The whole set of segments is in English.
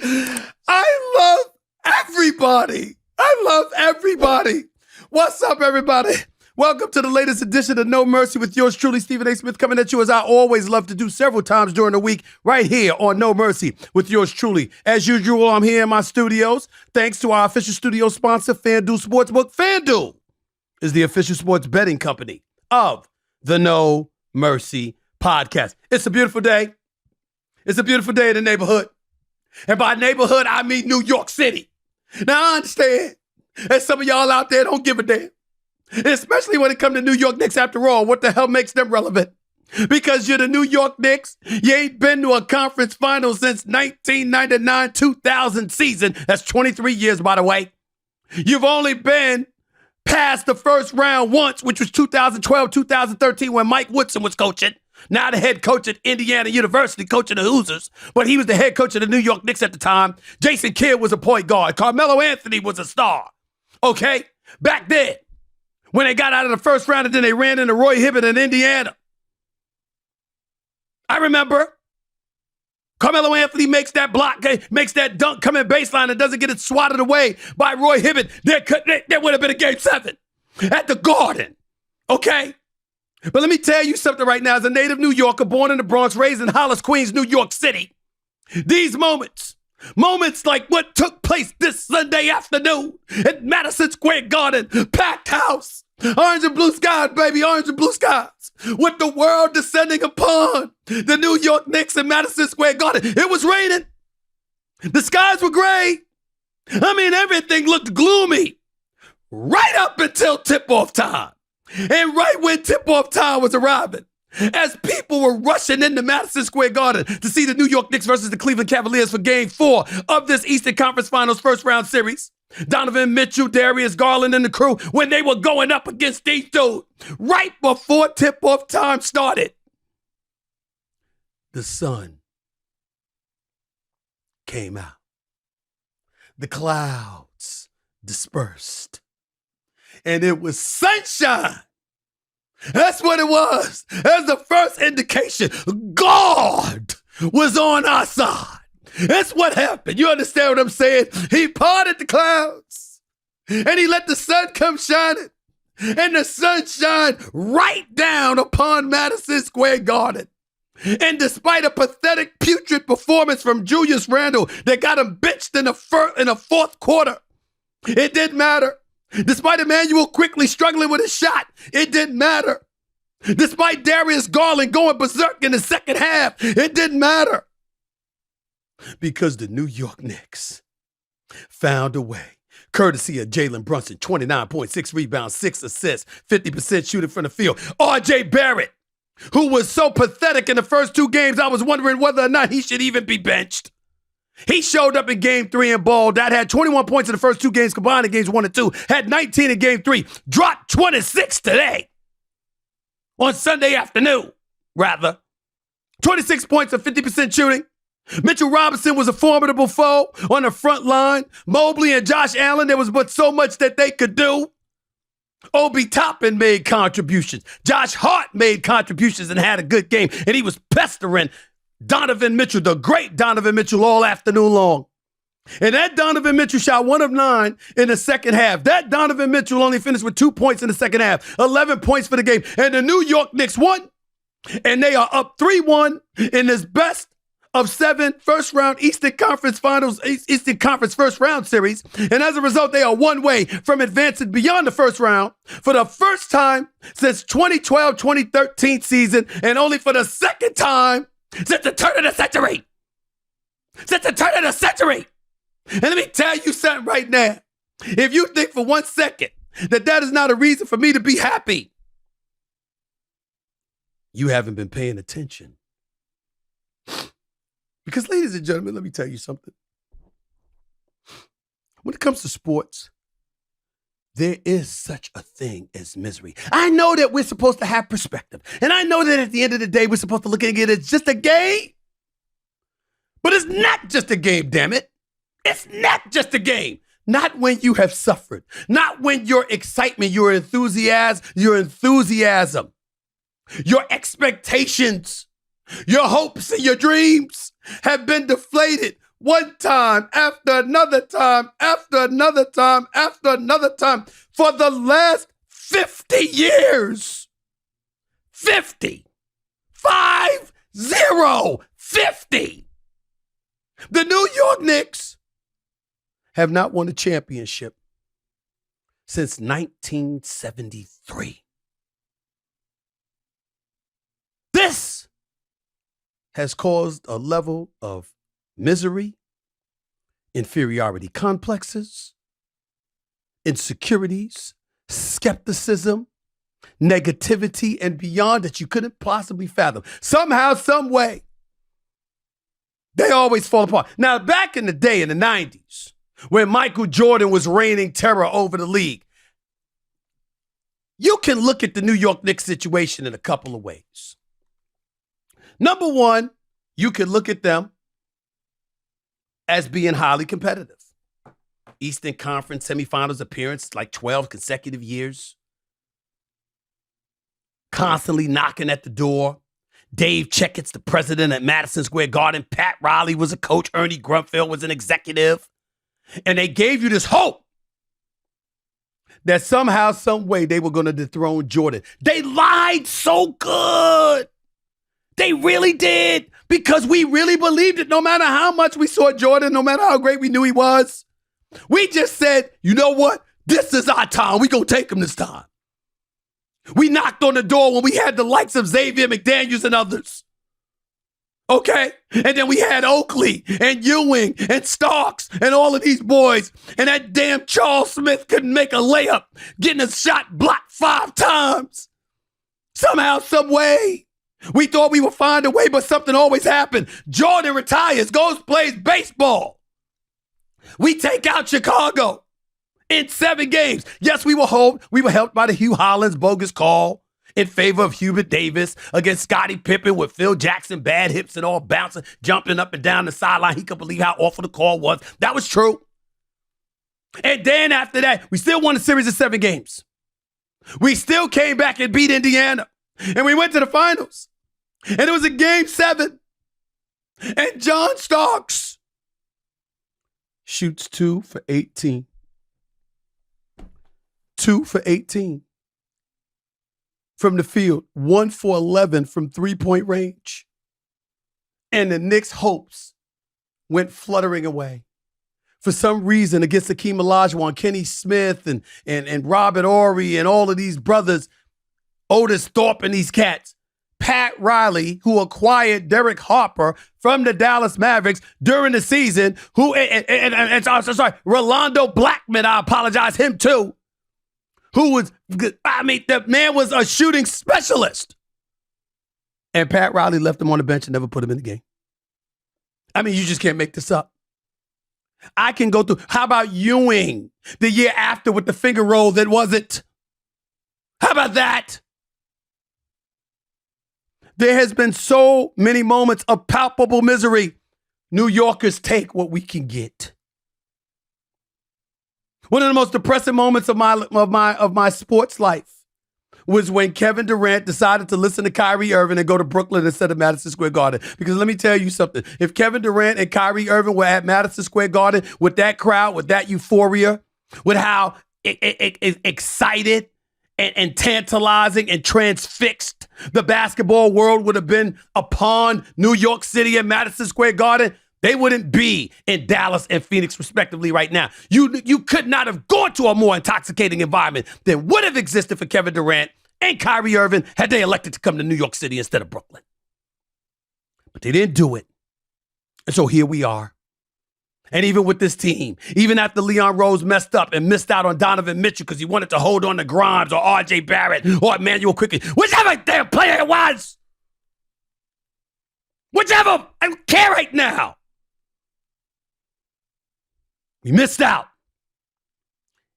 I love everybody. I love everybody. What's up, everybody? Welcome to the latest edition of No Mercy with yours truly, Stephen A. Smith, coming at you as I always love to do several times during the week, right here on No Mercy with yours truly. As usual, I'm here in my studios, thanks to our official studio sponsor, FanDuel Sportsbook. FanDuel is the official sports betting company of the No Mercy podcast. It's a beautiful day. It's a beautiful day in the neighborhood. And by neighborhood, I mean New York City. Now, I understand that some of y'all out there don't give a damn. Especially when it comes to New York Knicks, after all. What the hell makes them relevant? Because you're the New York Knicks. You ain't been to a conference final since 1999-2000 season. That's 23 years, by the way. You've only been past the first round once, which was 2012-2013 when Mike Woodson was coaching. Now the head coach at Indiana University, coaching the Hoosiers, but he was the head coach of the New York Knicks at the time. Jason Kidd was a point guard. Carmelo Anthony was a star. Okay? Back then, when they got out of the first round and then they ran into Roy Hibbert in Indiana. I remember Carmelo Anthony makes that block, makes that dunk, coming baseline and doesn't get it swatted away by Roy Hibbert. There would have been a game 7 at the Garden. Okay? But let me tell you something right now. As a native New Yorker, born in the Bronx, raised in Hollis, Queens, New York City, these moments like what took place this Sunday afternoon at Madison Square Garden, packed house, orange and blue skies, baby, orange and blue skies, with the world descending upon the New York Knicks in Madison Square Garden. It was raining. The skies were gray. I mean, everything looked gloomy right up until tip-off time. And right when tip-off time was arriving, as people were rushing into Madison Square Garden to see the New York Knicks versus the Cleveland Cavaliers for Game 4 of this Eastern Conference Finals first-round series, Donovan Mitchell, Darius Garland, and the crew, when they were going up against these dudes, right before tip-off time started, the sun came out. The clouds dispersed. And it was sunshine. That's what it was. That's the first indication. God was on our side. That's what happened. You understand what I'm saying? He parted the clouds and he let the sun come shining. And the sun shined right down upon Madison Square Garden. And despite a pathetic, putrid performance from Julius Randle that got him benched in the fourth quarter, it didn't matter. Despite Emmanuel quickly struggling with his shot, it didn't matter. Despite Darius Garland going berserk in the second half, it didn't matter. Because the New York Knicks found a way, courtesy of Jalen Brunson, 29.6 rebounds, 6 assists, 50% shooting from the field. R.J. Barrett, who was so pathetic in the first 2 games, I was wondering whether or not he should even be benched. He showed up in Game 3 and balled out, had 21 points in the first 2 games combined in Games 1 and 2, had 19 in Game 3, dropped 26 today on Sunday afternoon, rather. 26 points and 50% shooting. Mitchell Robinson was a formidable foe on the front line. Mobley and Josh Allen, there was but so much that they could do. Obi Toppin made contributions. Josh Hart made contributions and had a good game, and he was pestering Donovan Mitchell, the great Donovan Mitchell, all afternoon long. And that Donovan Mitchell shot 1 of 9 in the second half. That Donovan Mitchell only finished with 2 points in the second half, 11 points for the game. And the New York Knicks won, and they are up 3-1 in this best of 7 first-round Eastern Conference Finals, Eastern Conference first-round series. And as a result, they are one way from advancing beyond the first round for the first time since 2012-2013 season, and only for the second time since the turn of the century. Since the turn of the century. And let me tell you something right now. If you think for 1 second that is not a reason for me to be happy, you haven't been paying attention. Because, ladies and gentlemen, let me tell you something. When it comes to sports, there is such a thing as misery. I know that we're supposed to have perspective. And I know that at the end of the day, we're supposed to look at it as just a game. But it's not just a game, damn it. It's not just a game. Not when you have suffered. Not when your excitement, your enthusiasm, your expectations, your hopes and your dreams have been deflated one time after another time after another time after another time for the last 50 years. 50. 50. The New York Knicks have not won a championship since 1973. This has caused a level of misery, inferiority complexes, insecurities, skepticism, negativity, and beyond that you couldn't possibly fathom. Somehow, some way, they always fall apart. Now, back in the day, in the 90s, when Michael Jordan was reigning terror over the league, you can look at the New York Knicks situation in a couple of ways. Number one, you can look at them as being highly competitive. Eastern Conference semifinals appearance, like 12 consecutive years. Constantly knocking at the door. Dave Checkett's the president at Madison Square Garden. Pat Riley was a coach. Ernie Grunfeld was an executive. And they gave you this hope that somehow, some way, they were going to dethrone Jordan. They lied so good. They really did, because we really believed it. No matter how much we saw Jordan, no matter how great we knew he was, we just said, you know what? This is our time. We're going to take him this time. We knocked on the door when we had the likes of Xavier McDaniels and others. Okay? And then we had Oakley and Ewing and Starks and all of these boys. And that damn Charles Smith couldn't make a layup, getting a shot blocked 5 times. Somehow, some way. We thought we would find a way, but something always happened. Jordan retires, goes, plays baseball. We take out Chicago in 7 games. Yes, we were helped by the Hugh Hollins bogus call in favor of Hubert Davis against Scottie Pippen with Phil Jackson, bad hips and all, bouncing, jumping up and down the sideline. He couldn't believe how awful the call was. That was true. And then after that, we still won a series of 7 games. We still came back and beat Indiana. And we went to the finals. And it was a game 7. And John Starks shoots 2 for 18. 2 for 18 from the field. 1 for 11 from 3-point range. And the Knicks' hopes went fluttering away. For some reason, against Hakeem Olajuwon, Kenny Smith, and Robert Horry, and all of these brothers, Otis Thorpe and these cats, Pat Riley, who acquired Derek Harper from the Dallas Mavericks during the season, Rolando Blackman, I apologize, him too, the man was a shooting specialist. And Pat Riley left him on the bench and never put him in the game. I mean, you just can't make this up. I can go through, how about Ewing the year after with the finger roll that wasn't? How about that? There has been so many moments of palpable misery. New Yorkers take what we can get. One of the most depressing moments of my sports life was when Kevin Durant decided to listen to Kyrie Irving and go to Brooklyn instead of Madison Square Garden. Because let me tell you something. If Kevin Durant and Kyrie Irving were at Madison Square Garden with that crowd, with that euphoria, with how excited and tantalizing and transfixed the basketball world would have been upon New York City and Madison Square Garden, they wouldn't be in Dallas and Phoenix, respectively, right now. You could not have gone to a more intoxicating environment than would have existed for Kevin Durant and Kyrie Irving had they elected to come to New York City instead of Brooklyn. But they didn't do it. And so here we are. And even with this team, even after Leon Rose messed up and missed out on Donovan Mitchell because he wanted to hold on to Grimes or R.J. Barrett or Emmanuel Quickly, whichever damn player it was, whichever, I don't care right now. We missed out.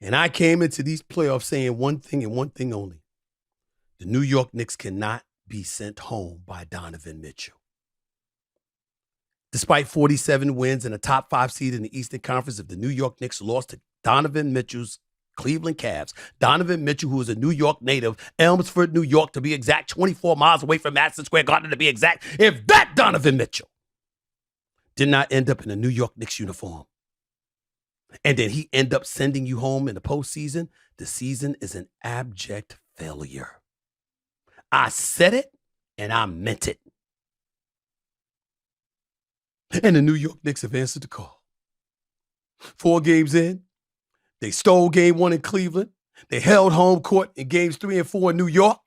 And I came into these playoffs saying one thing and one thing only. The New York Knicks cannot be sent home by Donovan Mitchell. Despite 47 wins and a top 5 seed in the Eastern Conference, if the New York Knicks lost to Donovan Mitchell's Cleveland Cavs, Donovan Mitchell, who is a New York native, Elmsford, New York, to be exact, 24 miles away from Madison Square Garden to be exact, if that Donovan Mitchell did not end up in a New York Knicks uniform. And then he end up sending you home in the postseason. The season is an abject failure. I said it and I meant it. And the New York Knicks have answered the call. 4 games in, they stole game 1 in Cleveland. They held home court in games 3 and 4 in New York.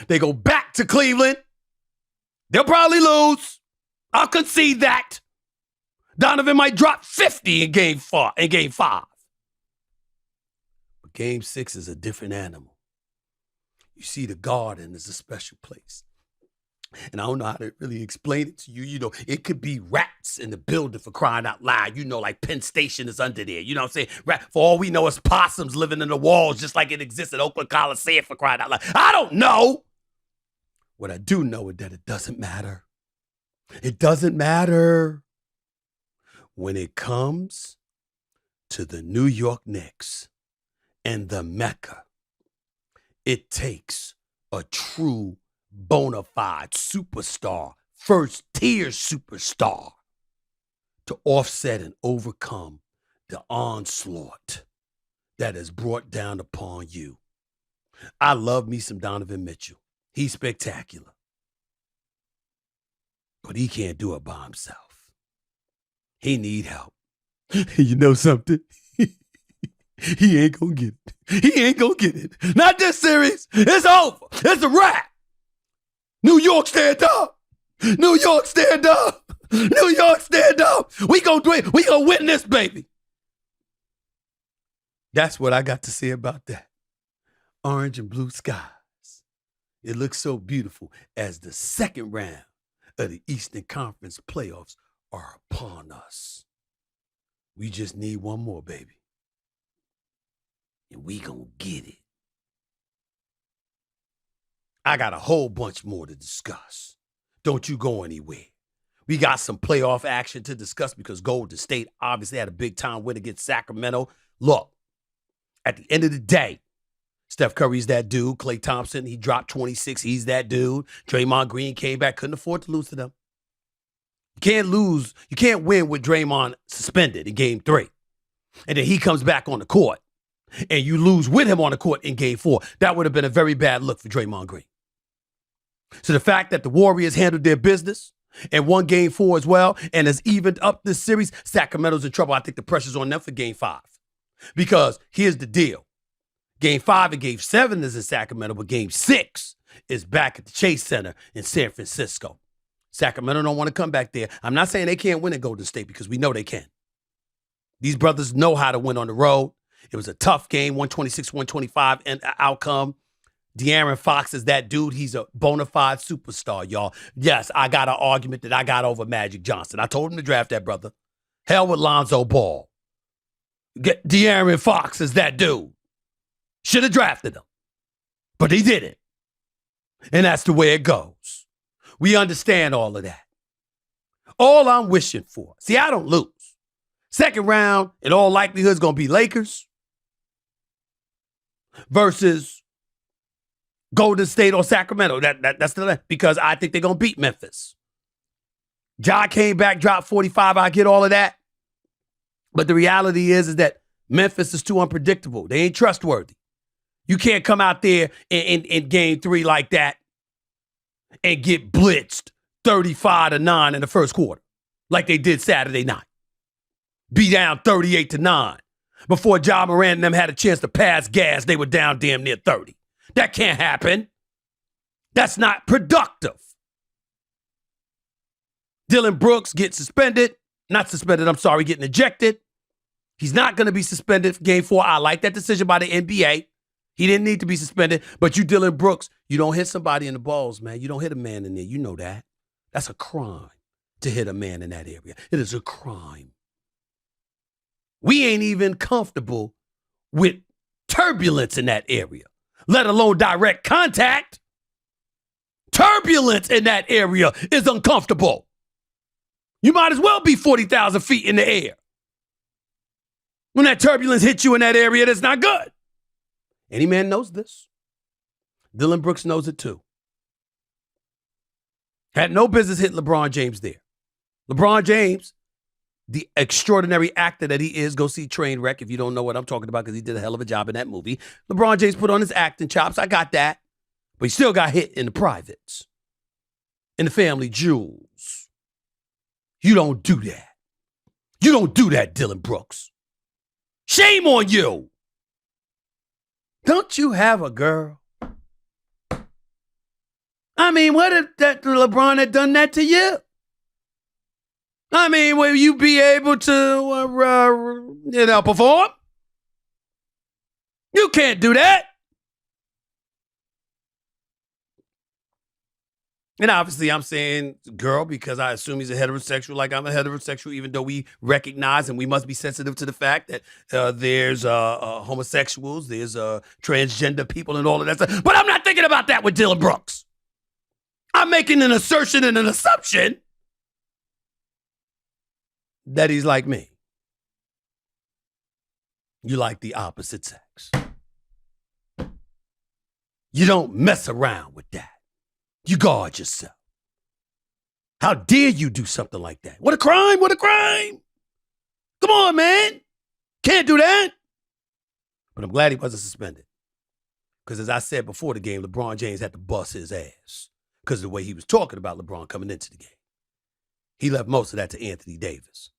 They go back to Cleveland. They'll probably lose. I'll concede that. Donovan might drop 50 in game 5. But game 6 is a different animal. You see, the Garden is a special place. And I don't know how to really explain it to you. You know, it could be rats in the building, for crying out loud. You know, like Penn Station is under there. You know what I'm saying? For all we know, it's possums living in the walls, just like it exists at Oakland Coliseum, for crying out loud. I don't know. What I do know is that it doesn't matter. It doesn't matter. When it comes to the New York Knicks and the Mecca, it takes a true bona fide superstar, first-tier superstar, to offset and overcome the onslaught that is brought down upon you. I love me some Donovan Mitchell. He's spectacular. But he can't do it by himself. He need help. You know something? He ain't gonna get it. He ain't gonna get it. Not this series. It's over. It's a wrap. New York, stand up. New York, stand up. New York, stand up. We gonna do it. We gonna win this, baby. That's what I got to say about that. Orange and blue skies. It looks so beautiful as the second round of the Eastern Conference playoffs are upon us. We just need one more, baby. And we gonna get it. I got a whole bunch more to discuss. Don't you go anywhere. We got some playoff action to discuss because Golden State obviously had a big time win against Sacramento. Look, at the end of the day, Steph Curry's that dude. Klay Thompson, he dropped 26. He's that dude. Draymond Green came back, couldn't afford to lose to them. You can't lose. You can't win with Draymond suspended in game 3. And then he comes back on the court and you lose with him on the court in game 4. That would have been a very bad look for Draymond Green. So the fact that the Warriors handled their business and won game 4 as well and has evened up this series, Sacramento's in trouble. I think the pressure's on them for game 5. Because here's the deal. Game 5 and game 7 is in Sacramento, but game 6 is back at the Chase Center in San Francisco. Sacramento don't want to come back there. I'm not saying they can't win at Golden State because we know they can. These brothers know how to win on the road. It was a tough game, 126-125 and outcome. De'Aaron Fox is that dude. He's a bona fide superstar, y'all. Yes, I got an argument that I got over Magic Johnson. I told him to draft that brother. Hell with Lonzo Ball. De'Aaron Fox is that dude. Should have drafted him. But he didn't. And that's the way it goes. We understand all of that. All I'm wishing for, see, I don't lose. Second round, in all likelihood, is going to be Lakers versus Golden State or Sacramento. That's the because I think they're going to beat Memphis. Ja came back, dropped 45. I get all of that. But the reality is that Memphis is too unpredictable. They ain't trustworthy. You can't come out there in game 3 like that and get blitzed 35-9 in the first quarter like they did Saturday night. Be down 38-9. Before Ja Morant and them had a chance to pass gas, they were down damn near 30. That can't happen. That's not productive. Dillon Brooks gets suspended. Not suspended, I'm sorry, getting ejected. He's not going to be suspended for game 4. I like that decision by the NBA. He didn't need to be suspended. But you, Dillon Brooks, you don't hit somebody in the balls, man. You don't hit a man in there. You know that. That's a crime to hit a man in that area. It is a crime. We ain't even comfortable with turbulence in that area, let alone direct contact. Turbulence in that area is uncomfortable. You might as well be 40,000 feet in the air. When that turbulence hits you in that area, that's not good. Any man knows this. Dillon Brooks knows it too. Had no business hitting LeBron James there. LeBron James the extraordinary actor that he is. Go see Trainwreck if you don't know what I'm talking about, because he did a hell of a job in that movie. LeBron James put on his acting chops. I got that. But he still got hit in the privates, in the family jewels. You don't do that. You don't do that, Dillon Brooks. Shame on you. Don't you have a girl? I mean, what if that LeBron had done that to you? I mean, will you be able to, perform? You can't do that. And obviously I'm saying girl because I assume he's a heterosexual, like I'm a heterosexual, even though we recognize and we must be sensitive to the fact that there's homosexuals, there's transgender people and all of that stuff. But I'm not thinking about that with Dillon Brooks. I'm making an assertion and an assumption that he's like me. You like the opposite sex. You don't mess around with that. You guard yourself. How dare you do something like that? What a crime, what a crime. Come on, man. Can't do that. But I'm glad he wasn't suspended. Because as I said before the game, LeBron James had to bust his ass because of the way he was talking about LeBron coming into the game. He left most of that to Anthony Davis.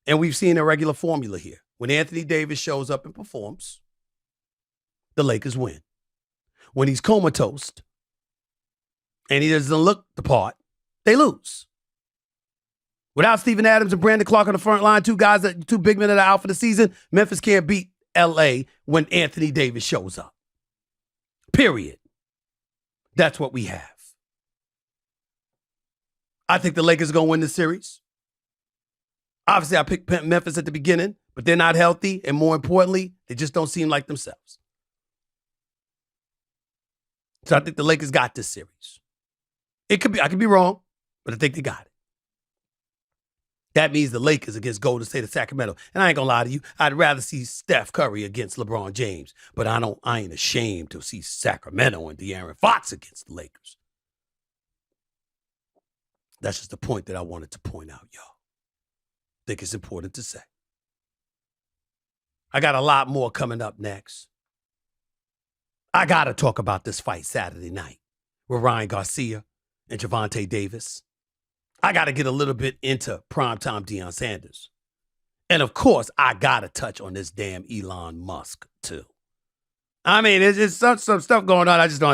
And we've seen a regular formula here. When Anthony Davis shows up and performs, the Lakers win. When he's comatose and he doesn't look the part, they lose. Without Steven Adams and Brandon Clark on the front line, two big men that are out for the season, Memphis can't beat L.A. when Anthony Davis shows up. Period. That's what we have. I think the Lakers are going to win the series. Obviously, I picked Memphis at the beginning, but they're not healthy, and more importantly, they just don't seem like themselves. So I think the Lakers got this series. I could be wrong, but I think they got it. That means the Lakers against Golden State of Sacramento. And I ain't gonna lie to you, I'd rather see Steph Curry against LeBron James, but I ain't ashamed to see Sacramento and De'Aaron Fox against the Lakers. That's just the point that I wanted to point out, y'all. I think it's important to say. I got a lot more coming up next. I got to talk about this fight Saturday night with Ryan Garcia and Gervonta Davis. I got to get a little bit into primetime Deion Sanders. And of course, I got to touch on this damn Elon Musk too. I mean, it's some stuff going on. I just don't